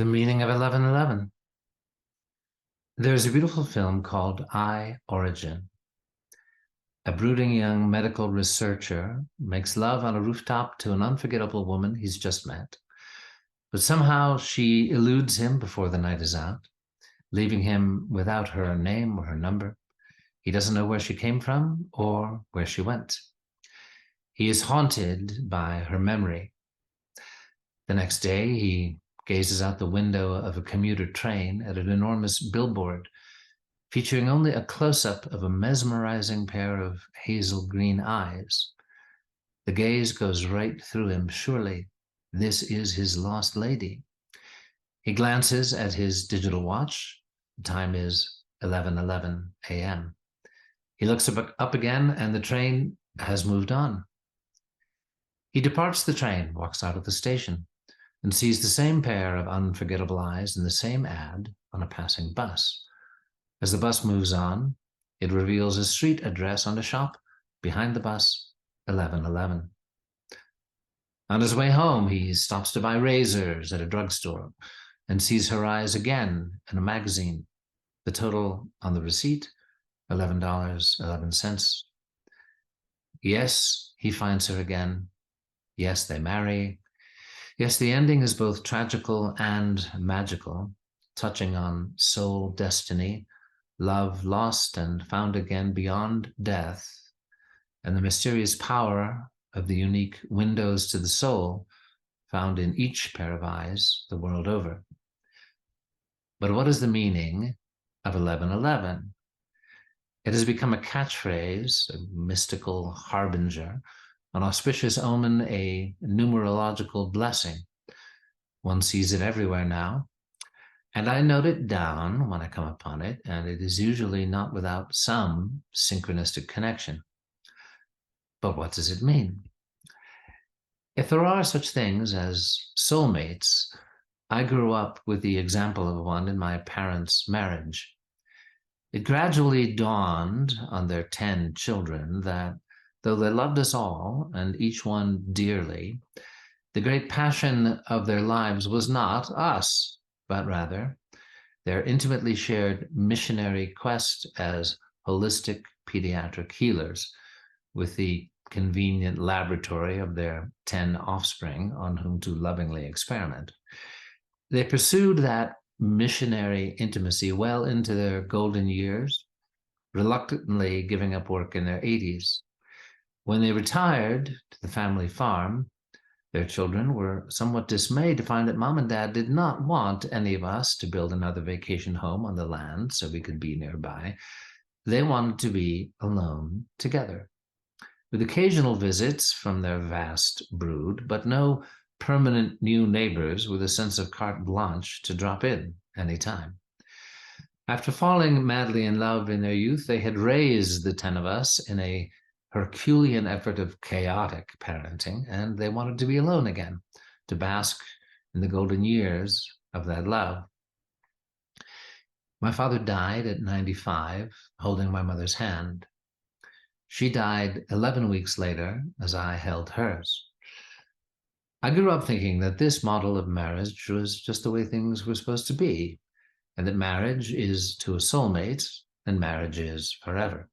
The meaning of 1111. There's a beautiful film called I, Origin. A brooding young medical researcher makes love on a rooftop to an unforgettable woman he's just met. But somehow she eludes him before the night is out, leaving him without her name or her number. He doesn't know where she came from or where she went. He is haunted by her memory. The next day, he gazes out the window of a commuter train at an enormous billboard featuring only a close-up of a mesmerizing pair of hazel green eyes. The gaze goes right through him. Surely this is his lost lady. He glances at his digital watch. The time is 11:11 a.m. He looks up again, and the train has moved on. He departs the train, walks out of the station, and sees the same pair of unforgettable eyes in the same ad on a passing bus. As the bus moves on, it reveals a street address on a shop behind the bus, 1111. On his way home, he stops to buy razors at a drugstore and sees her eyes again in a magazine. The total on the receipt, $11.11. Yes, he finds her again. Yes, they marry. Yes, the ending is both tragical and magical, touching on soul destiny, love lost and found again beyond death, and the mysterious power of the unique windows to the soul found in each pair of eyes the world over. But what is the meaning of 1111? It has become a catchphrase, a mystical harbinger, an auspicious omen, a numerological blessing. One sees it everywhere now, and I note it down when I come upon it, and it is usually not without some synchronistic connection. But what does it mean? If there are such things as soulmates, I grew up with the example of one in my parents' marriage. It gradually dawned on their 10 children that though they loved us all, and each one dearly, the great passion of their lives was not us, but rather their intimately shared missionary quest as holistic pediatric healers, with the convenient laboratory of their 10 offspring on whom to lovingly experiment. They pursued that missionary intimacy well into their golden years, reluctantly giving up work in their 80s. When they retired to the family farm, their children were somewhat dismayed to find that mom and dad did not want any of us to build another vacation home on the land so we could be nearby. They wanted to be alone together, with occasional visits from their vast brood, but no permanent new neighbors with a sense of carte blanche to drop in anytime. After falling madly in love in their youth, they had raised the 10 of us in a Herculean effort of chaotic parenting, and they wanted to be alone again, to bask in the golden years of that love. My father died at 95, holding my mother's hand. She died 11 weeks later as I held hers. I grew up thinking that this model of marriage was just the way things were supposed to be, and that marriage is to a soulmate and marriage is forever.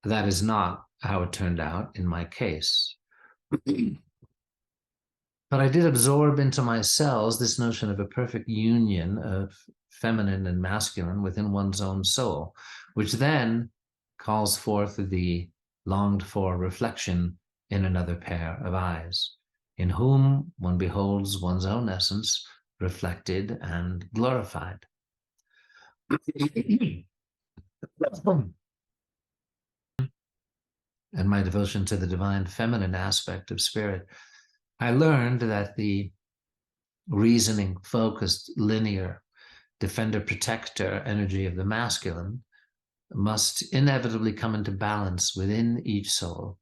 That is not how it turned out in my case. But I did absorb into my cells this notion of a perfect union of feminine and masculine within one's own soul, which then calls forth the longed-for reflection in another pair of eyes, in whom one beholds one's own essence reflected and glorified. And my devotion to the divine feminine aspect of spirit, I learned that the reasoning, focused, linear, defender-protector energy of the masculine must inevitably come into balance within each soul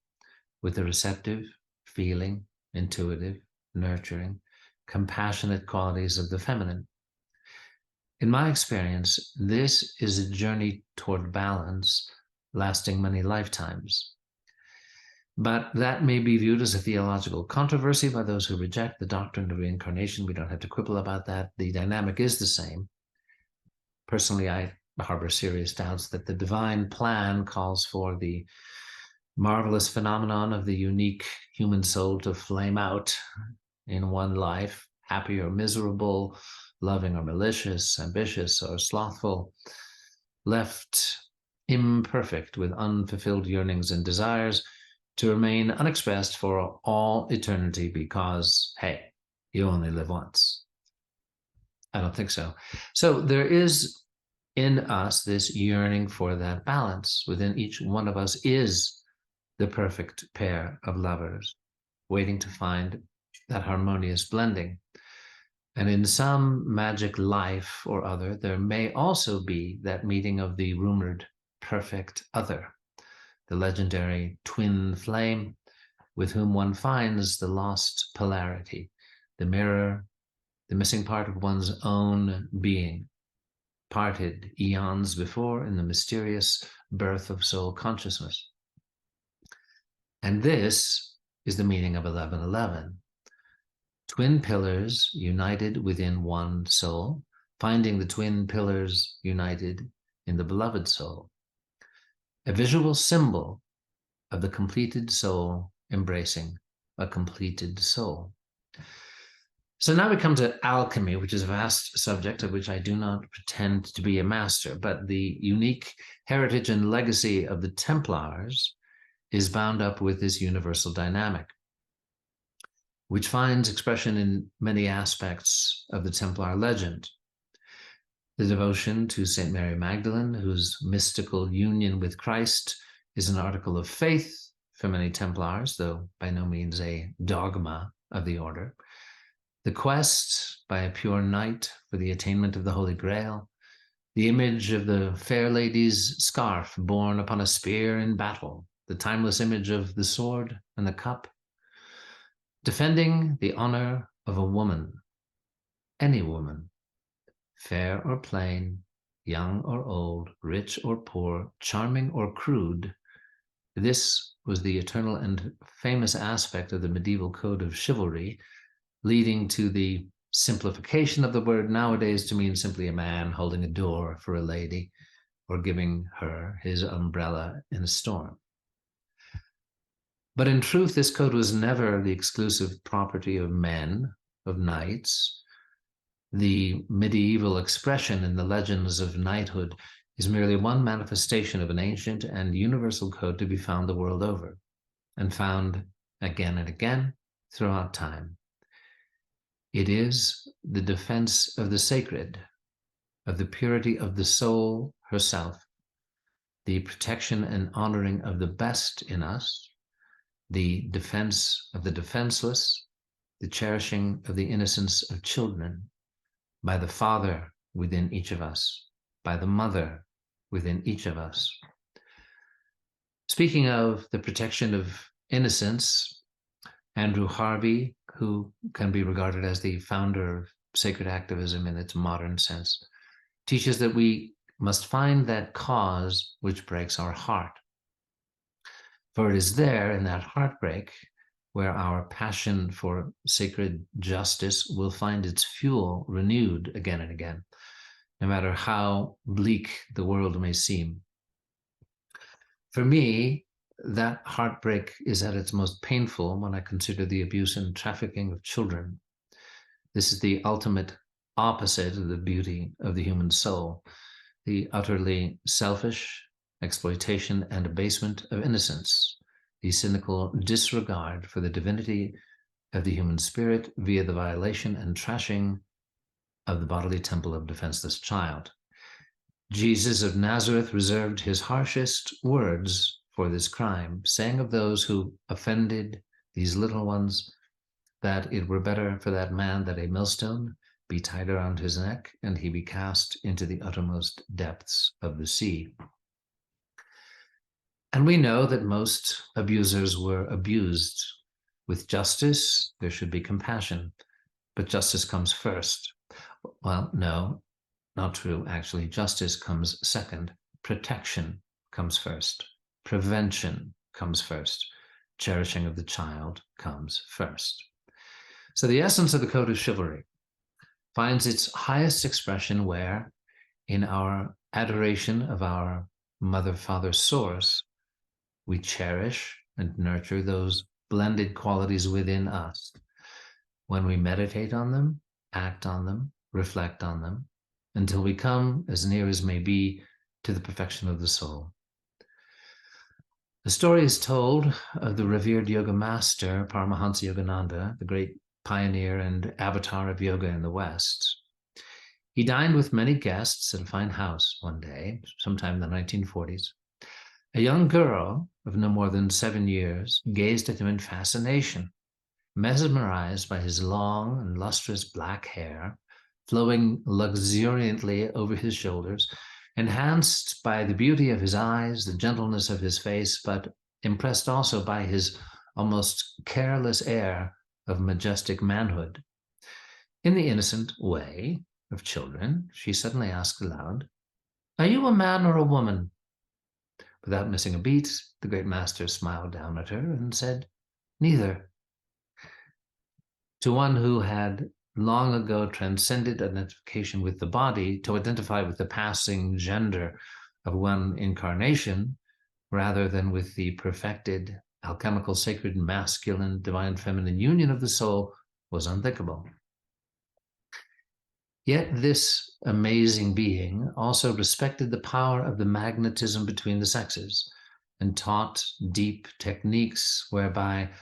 with the receptive, feeling, intuitive, nurturing, compassionate qualities of the feminine. In my experience, this is a journey toward balance lasting many lifetimes. But that may be viewed as a theological controversy by those who reject the doctrine of reincarnation. We don't have to quibble about that. The dynamic is the same. Personally, I harbor serious doubts that the divine plan calls for the marvelous phenomenon of the unique human soul to flame out in one life, happy or miserable, loving or malicious, ambitious or slothful, left imperfect with unfulfilled yearnings and desires, to remain unexpressed for all eternity because, hey, you only live once. I don't think so. So there is in us this yearning for that balance. Within each one of us is the perfect pair of lovers, waiting to find that harmonious blending. And in some magic life or other, there may also be that meeting of the rumored perfect other, the legendary twin flame, with whom one finds the lost polarity, the mirror, the missing part of one's own being, parted eons before in the mysterious birth of soul consciousness. And this is the meaning of 1111. Twin pillars united within one soul, finding the twin pillars united in the beloved soul. A visual symbol of the completed soul embracing a completed soul. So now we come to alchemy, which is a vast subject of which I do not pretend to be a master, but the unique heritage and legacy of the Templars is bound up with this universal dynamic, which finds expression in many aspects of the Templar legend. The devotion to St. Mary Magdalene, whose mystical union with Christ is an article of faith for many Templars, though by no means a dogma of the order. The quest by a pure knight for the attainment of the Holy Grail, the image of the fair lady's scarf borne upon a spear in battle, the timeless image of the sword and the cup, defending the honor of a woman, any woman, fair or plain, young or old, rich or poor, charming or crude. This was the eternal and famous aspect of the medieval code of chivalry, leading to the simplification of the word nowadays to mean simply a man holding a door for a lady or giving her his umbrella in a storm. But in truth, this code was never the exclusive property of men, of knights. The medieval expression in the legends of knighthood is merely one manifestation of an ancient and universal code to be found the world over and found again and again throughout time. It is the defense of the sacred, of the purity of the soul herself, the protection and honoring of the best in us, the defense of the defenseless, the cherishing of the innocence of children, by the Father within each of us, by the Mother within each of us. Speaking of the protection of innocence, Andrew Harvey, who can be regarded as the founder of sacred activism in its modern sense, teaches that we must find that cause which breaks our heart. For it is there, in that heartbreak, where our passion for sacred justice will find its fuel renewed again and again, no matter how bleak the world may seem. For me, that heartbreak is at its most painful when I consider the abuse and trafficking of children. This is the ultimate opposite of the beauty of the human soul, the utterly selfish exploitation and abasement of innocence, the cynical disregard for the divinity of the human spirit via the violation and trashing of the bodily temple of defenseless child. Jesus of Nazareth reserved his harshest words for this crime, saying of those who offended these little ones that it were better for that man that a millstone be tied around his neck and he be cast into the uttermost depths of the sea. And we know that most abusers were abused. With justice, there should be compassion, but justice comes first. Well, no, not true. Actually, justice comes second. Protection comes first. Prevention comes first. cherishing of the child comes first. So the essence of the code of chivalry finds its highest expression where, in our adoration of our mother, father source, we cherish and nurture those blended qualities within us. When we meditate on them, act on them, reflect on them, until we come as near as may be to the perfection of the soul. The story is told of the revered yoga master, Paramahansa Yogananda, the great pioneer and avatar of yoga in the West. He dined with many guests at a fine house one day, sometime in the 1940s. A young girl of no more than 7 years gazed at him in fascination, mesmerized by his long and lustrous black hair, flowing luxuriantly over his shoulders, enhanced by the beauty of his eyes, the gentleness of his face, but impressed also by his almost careless air of majestic manhood. In the innocent way of children, she suddenly asked aloud, "Are you a man or a woman?" Without missing a beat, the great master smiled down at her and said, "Neither." To one who had long ago transcended identification with the body to identify with the passing gender of one incarnation, rather than with the perfected, alchemical, sacred, masculine, divine, feminine union of the soul, was unthinkable. Yet this amazing being also respected the power of the magnetism between the sexes and taught deep techniques whereby,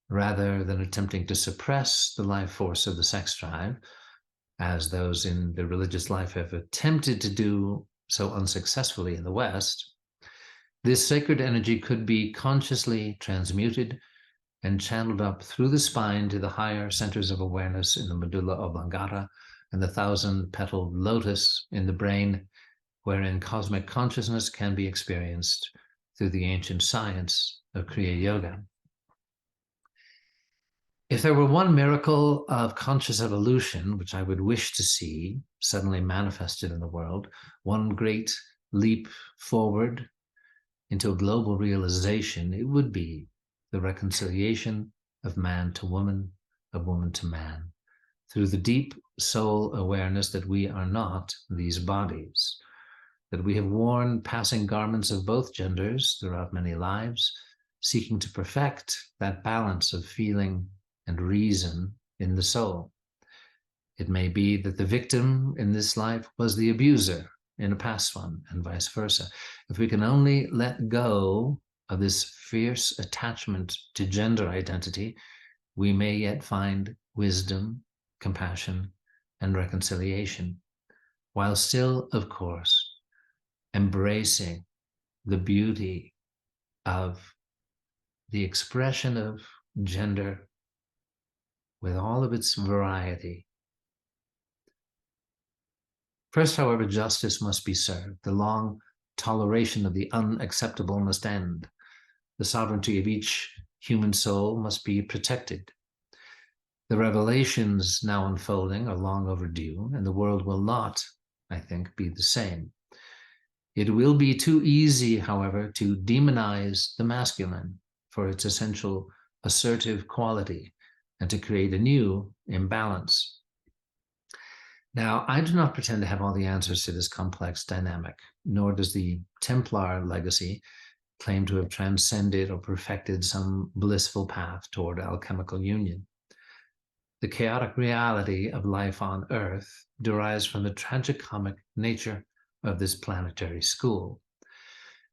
rather than attempting to suppress the life force of the sex drive, as those in the religious life have attempted to do so unsuccessfully in the West, this sacred energy could be consciously transmuted and channeled up through the spine to the higher centers of awareness in the medulla oblongata and the 1,000-petaled lotus in the brain, wherein cosmic consciousness can be experienced through the ancient science of Kriya Yoga. If there were one miracle of conscious evolution, which I would wish to see suddenly manifested in the world, one great leap forward into a global realization, it would be the reconciliation of man to woman, of woman to man, through the deep soul awareness that we are not these bodies, that we have worn passing garments of both genders throughout many lives, seeking to perfect that balance of feeling and reason in the soul. It may be that the victim in this life was the abuser in a past one, and vice versa. If we can only let go of this fierce attachment to gender identity, we may yet find wisdom, compassion, and reconciliation, while still, of course, embracing the beauty of the expression of gender with all of its variety. First, however, justice must be served. The long toleration of the unacceptable must end. The sovereignty of each human soul must be protected. The revelations now unfolding are long overdue, and the world will not, I think, be the same. It will be too easy, however, to demonize the masculine for its essential assertive quality and to create a new imbalance. Now, I do not pretend to have all the answers to this complex dynamic, nor does the Templar legacy claim to have transcended or perfected some blissful path toward alchemical union. The chaotic reality of life on Earth derives from the tragicomic nature of this planetary school,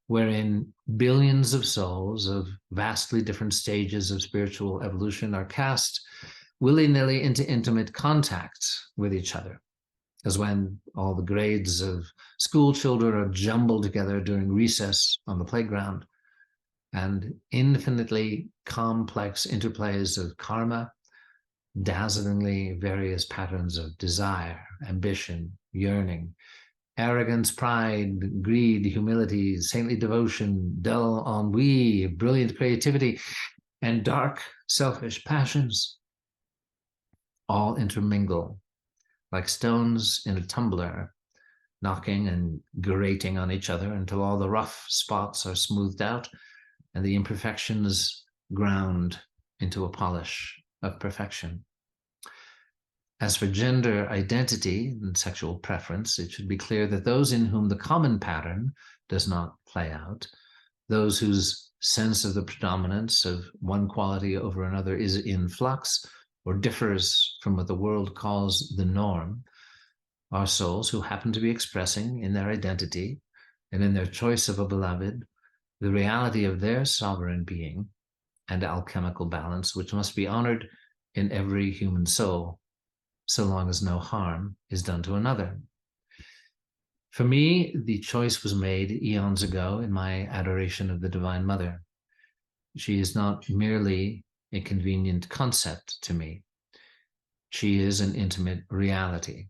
wherein billions of souls of vastly different stages of spiritual evolution are cast willy-nilly into intimate contact with each other, as when all the grades of school children are jumbled together during recess on the playground, and infinitely complex interplays of karma, dazzlingly various patterns of desire, ambition, yearning, arrogance, pride, greed, humility, saintly devotion, dull ennui, brilliant creativity, and dark, selfish passions all intermingle like stones in a tumbler, knocking and grating on each other until all the rough spots are smoothed out and the imperfections ground into a polish of perfection. As for gender identity and sexual preference, it should be clear that those in whom the common pattern does not play out, those whose sense of the predominance of one quality over another is in flux or differs from what the world calls the norm, are souls who happen to be expressing in their identity and in their choice of a beloved the reality of their sovereign being and alchemical balance, which must be honored in every human soul, so long as no harm is done to another. For me, the choice was made eons ago in my adoration of the Divine Mother. She is not merely a convenient concept to me. She is an intimate reality.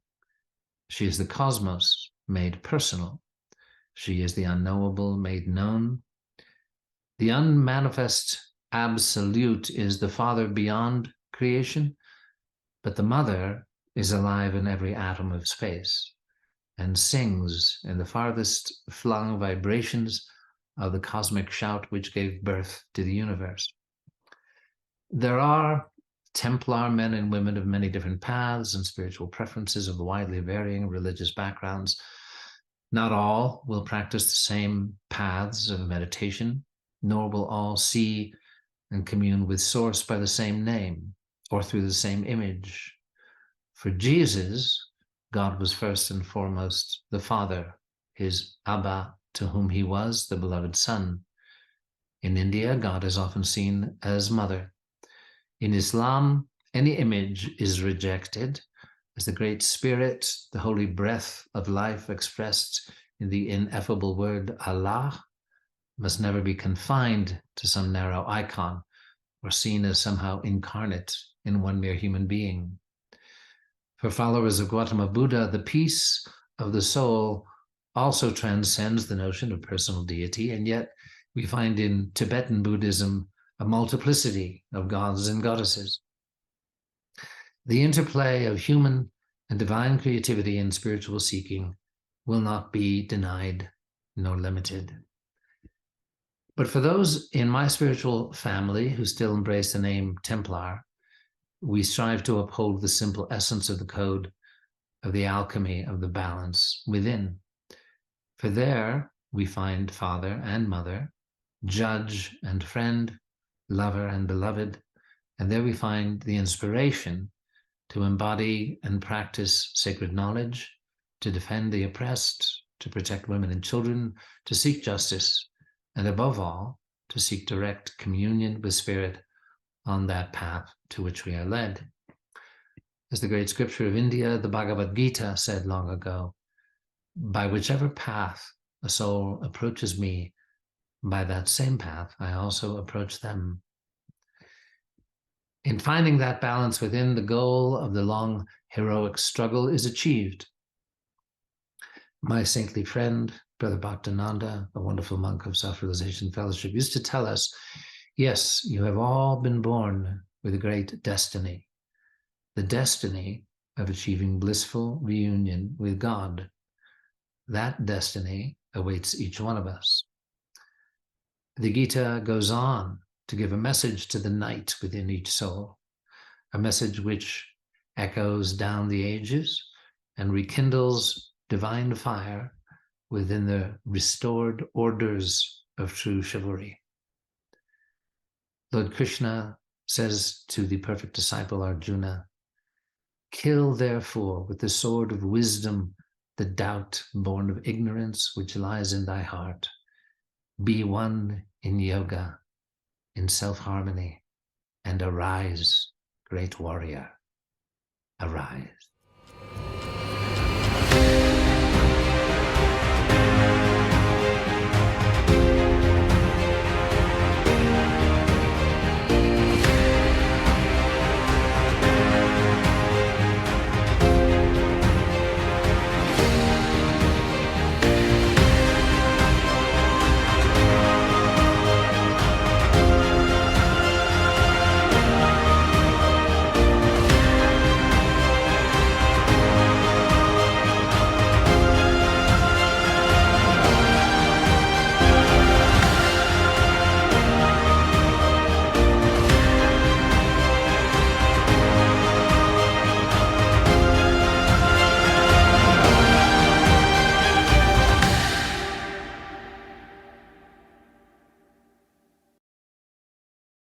She is the cosmos made personal. She is the unknowable made known. The unmanifest absolute is the Father beyond creation, but the Mother is alive in every atom of space and sings in the farthest flung vibrations of the cosmic shout which gave birth to the universe. There are Templar men and women of many different paths and spiritual preferences of widely varying religious backgrounds. Not all will practice the same paths of meditation, nor will all see and commune with Source by the same name or through the same image. For Jesus, God was first and foremost the Father, his Abba, to whom he was the beloved Son. In India, God is often seen as Mother. In Islam, any image is rejected as the Great Spirit, the holy breath of life expressed in the ineffable word Allah, must never be confined to some narrow icon or seen as somehow incarnate in one mere human being. For followers of Gautama Buddha, the peace of the soul also transcends the notion of personal deity, and yet we find in Tibetan Buddhism a multiplicity of gods and goddesses. The interplay of human and divine creativity and spiritual seeking will not be denied nor limited. But for those in my spiritual family who still embrace the name Templar, we strive to uphold the simple essence of the code of the alchemy of the balance within. For there we find Father and Mother, judge and friend, lover and beloved, and there we find the inspiration to embody and practice sacred knowledge, to defend the oppressed, to protect women and children, to seek justice, and above all, to seek direct communion with Spirit on that path to which we are led. As the great scripture of India, the Bhagavad Gita, said long ago, by whichever path a soul approaches me, by that same path I also approach them. In finding that balance within, the goal of the long heroic struggle is achieved. My saintly friend, Brother Bhaktananda, a wonderful monk of Self-Realization Fellowship, used to tell us, yes, you have all been born with a great destiny, the destiny of achieving blissful reunion with God. That destiny awaits each one of us. The Gita goes on to give a message to the knight within each soul, a message which echoes down the ages and rekindles divine fire within the restored orders of true chivalry. Lord Krishna says to the perfect disciple Arjuna, kill therefore with the sword of wisdom the doubt born of ignorance which lies in thy heart. Be one in yoga, in self-harmony, and arise, great warrior, arise.